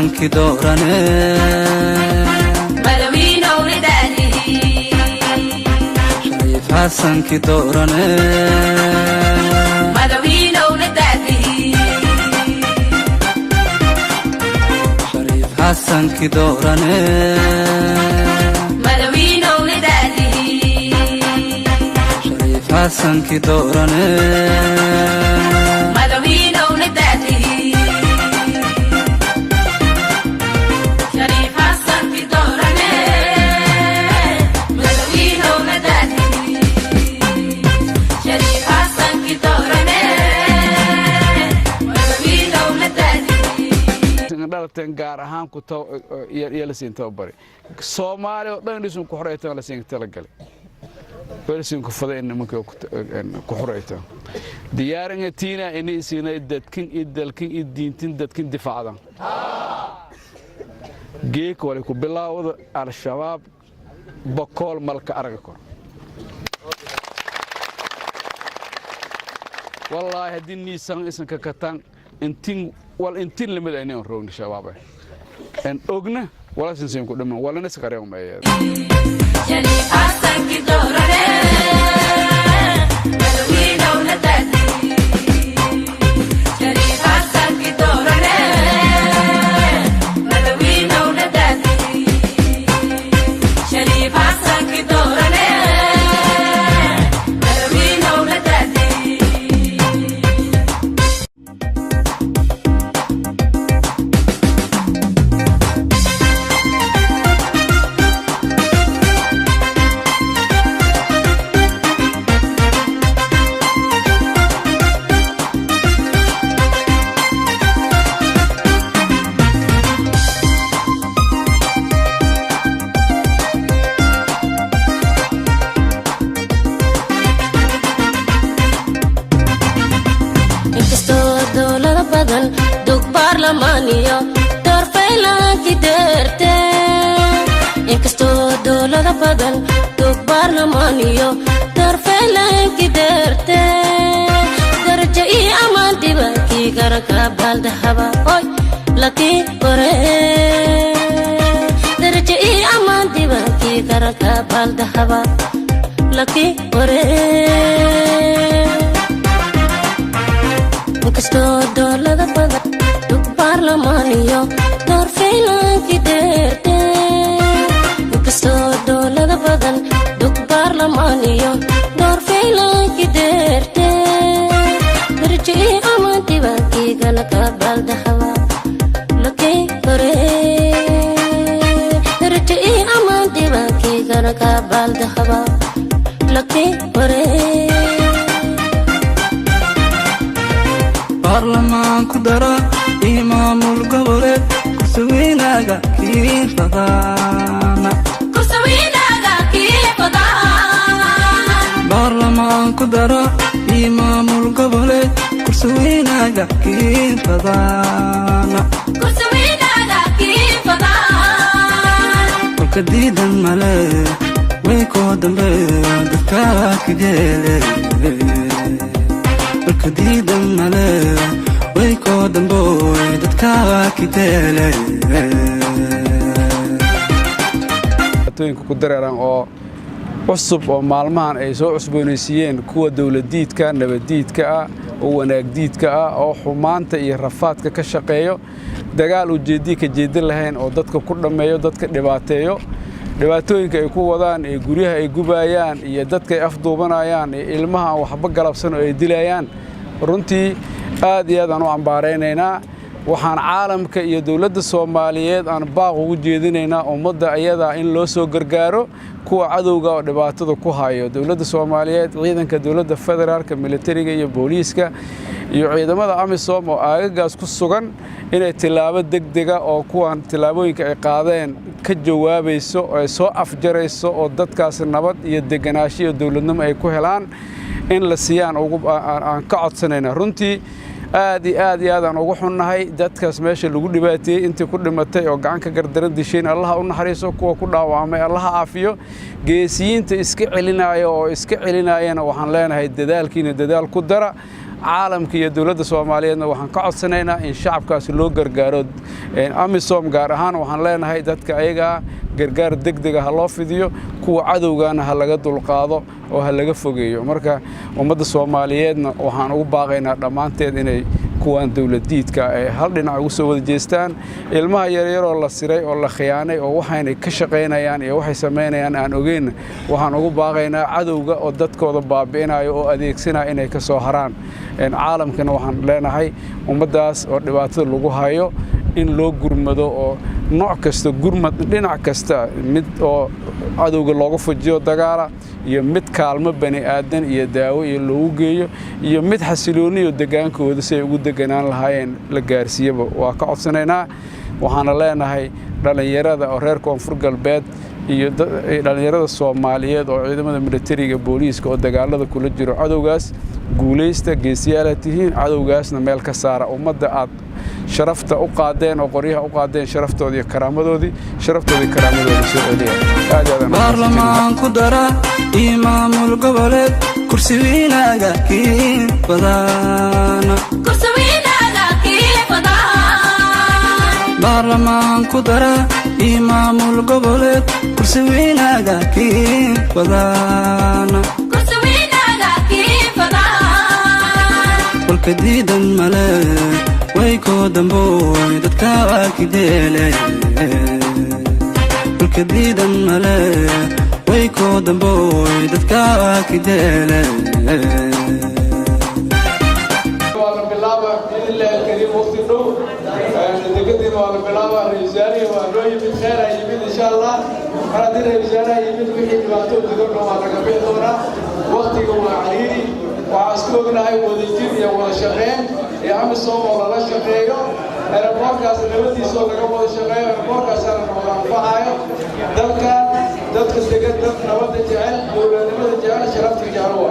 حسن كدورنا مدوين ولداني شريف حسن كدورنا مدوين ولداني شريف حسن كدورنا مدوين ولداني شريف حسن كدورنا مدوين ولداني شريف حسن كدورنا مدوين ولداني شريف حسن كدورنا مدوين ولداني dhalatan gaar ahaan ku iyo la siinto bari Soomaali oo dhan dhisun ku xoreeyay la siin tala galay welisin ku faday in nimanka ku xoreeyay diyaaringa tiina inay siinay dadkin idalkin diintin dadkin difaacadan geek wali ku bilaawada al-shabaab boqol malka araga kor wallahi hadii niisan isan ka katan intin والانتين لماذا أنا أروح للشباب؟ إن أغنى ولا سنسيم كده من ولا نسكر يوم أيه. شريف حسن كدورنا مدوين ولداني شريف حسن كدورنا مدوين ولداني شريف حسن كدورنا مدوين ولداني dug baarlamaaniyo door faylaanki deerte inkastoo dowlada badan dug baarlamaaniyo door faylaanki deerte darajo ii ammaan dibankii garanka baaldahaba oy lakii kore darajo ii ammaan dibankii garanka baaldahaba lakii kore inkastoo dowlada badan dug baarlamaaniyo door faylaanki deerte inkastoo dowlada badan dug baarlamaaniyo door faylaanki deerte darajo ii ammaan dibankii galaka baaldahaba lakii kore darajo ii ammaan dibankii galaka baaldahaba lakii kore برلمان كدرة إمام القبلة كسويناga كيف ضانا كسويناga كيف ضانا برلمان كدرة إمام القبلة كسويناga كيف ضانا كسويناga كيف ضانا وكديد الملك ويكود بدكاك جيلي الكديد الملك ويكود بوي دتكاك جيلي توينكو كدريران oo cusub oo maalmahan ay soo cusboonaysiiyeen kuwa dawladiidka nabadiidka ah oo wanaagdiidka ah oo xumaanta iyo rafaadka ka shaqeeyo dagaal u jeedin lahayn oo dadka ku dhameeyo dadka dhibaateeyo dhibaatooyinka ay ku wadaan ee guryaha ay gubayaan iyo dadka ay afduubanayaan ee ilmaha waxba galabsan oo ay dilayaan runtii aad iyo aad aan u ambaareynayna waxaan caalamka iyo dawladda Soomaaliyeed aan baaq ugu jeedinaynaa ummadda ayada in loo soo gargaaro kuwa cadowga oo dhibaatada ku hayo dawladda Soomaaliyeed ciidanka dawladda federaalka militariga iyo booliiska iyo ciidamada AMISOM oo aagagaas ku sugan inay tilaabo degdega oo kuwan tilaabooyinka ay qaadeen ka jawaabayso oo ay soo afjarayso oo dadkaas nabad iyo deganaansho dawladnimo ay ku helaan in la siiyaan aan ka codsanayna runtii aad iyo aad aan ugu xunnahay dadkaas meesha lagu dhibaateeyay intii ku dhimatay oo gacan ka gardaran dishayn Allah u naxariiso kuwa ku dhaawacmay Allah aafiyo geesiyiinta iska celinaayo oo iska celinayana waxaan leenahay dadaalkiina dadaal ku dara caalamka iyo dawladda Soomaaliyeedna waxaan ka codsanaynaa in shacabkaas loo gargaaro amisom gaar ahaan waxaan leenahay dadka ayaga gargaar degdeg ah loo fidiyo kuwa cadowgana ha laga dulqaado oo ha laga fogeeyo marka ummadda Soomaaliyeedna waxaan ugu baaqaynaa dhamaanteed inay kuwan dawladdiidka ay hal dhinac ugu soo wada jeestaan ilmaha yaryar oo la siray oo la khiyaanay oo waxaanay ka shaqeynayaan iyo waxay sameynayaan aan ogeyn waxaan ugu baaqaynaa cadowga oo dadkooda baabi'inayo oo adeegsanaya inay ka soo haraan caalamkana waxaan leenahay ummadaas oo dhibaatada lagu hayo in loo gurmado oo nooc kasta gurmad dhinac kasta mid oo cadowga looga fujiyo dagaala iyo mid kaalmo bani aadan iyo daawo iyo loogu geeyo iyo mid xasilooni iyo degaankooda si ay ugu deganaan lahaayeen la gaarsiiyaba waa ka codsanaynaa waxaana leenahay dhalinyarada oo reer Koonfur Galbeed iyo dhalinyarada Soomaaliyeed oo ciidamada militariga booliiska oo dagaalada kula jiro cadowgaas guuleysta geesiyaal tihiin cadowgaasna meel ka saara ummadda aad sharafta u qaadeen oo qoryaha u qaadeen sharaftoodii karaamadooda soo celiya baarlamaan ku dara imaamul goboleed kursi wiinaaga kii badana baarlamaan ku dara imaamul goboleed kursi wiinaaga kii badana walka diidan male way ko damboy dadka akideele walka diidan male way ko damboy dadka akideele wala bilaaba illa karim waqti dhow degdegin wala bilaaba rijaali waa loo yimid khayr ay yimid insha Allah hadir rijaali ay yimid wixii dhibaato digo waa laga bixi doonaa waqtiga waa cariiri وعسكرنا وديجين يا ولا شقين يا عم الصوم ولا شقيقة أنا بوركاس نبتي صوت قبل شقيقة بوركاس أنا نوران فهاي دك استجد دك نبت جعل ولا نبت جعل شرفت جعلوا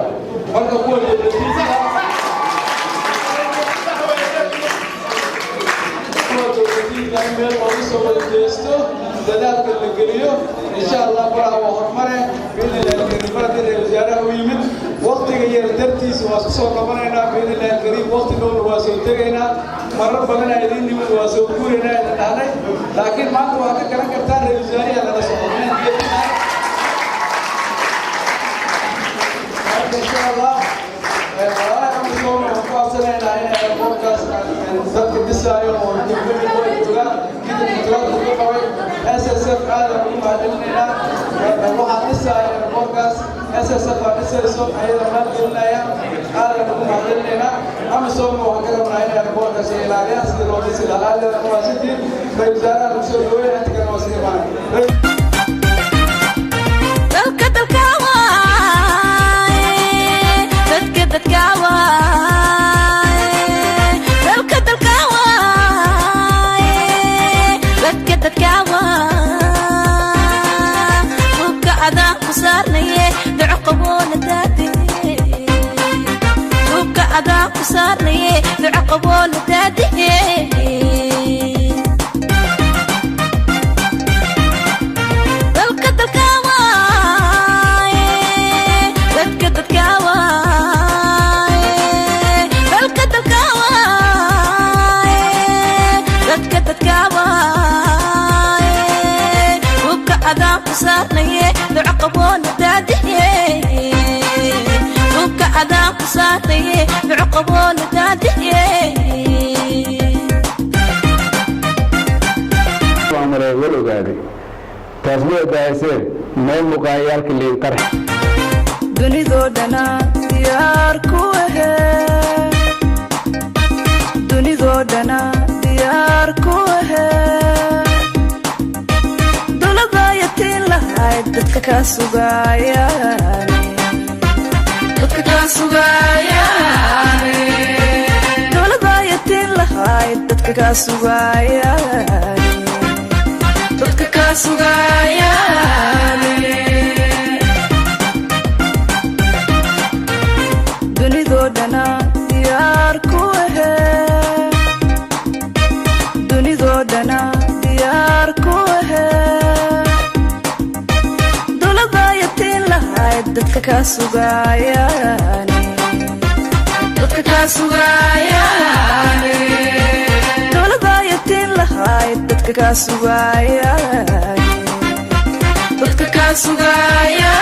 مركب هو دلالة الجريو إن شاء الله برا وحرمنا بين الكريمات الرجالة ويمد وقت غير درتيس واسوق قبلنا بين الكريم وقت دون واسوتنا مرة بلنا يدين من واسوكورنا هذا لكن ما هو هذا كلام كتار الرجالي على رسولنا إن شاء الله أنا مسؤول عن فاصلة هنا بودكاست ذات الدسايو SSF هذا مهدلنا واحد لسه بودكاست SSF لسه أيضا مهدلنا هذا مهدلنا أم سوم وهكذا من هنا بودكاست إلى رأس الرئيس العالي المواجدين فيزارة المسؤولين أتكلم وسيمان تاسمية دايسين ما المقايال كلي انقرح دنيدو دنا ديار كوهي دنيدو دنا ديار كوهي دولا ضايتين لهاي دتك كاسوغاياني دتك كاسوغاياني دولا ضايتين لهاي دتك كاسوغاياني dadka ka sugayaane dunidoo dhana diyaar ku ahe dunidoo dhana diyaar ku ahe dowladda yatiin lahayd dadka ka sugayaane dadka ka dadka kaa sugaya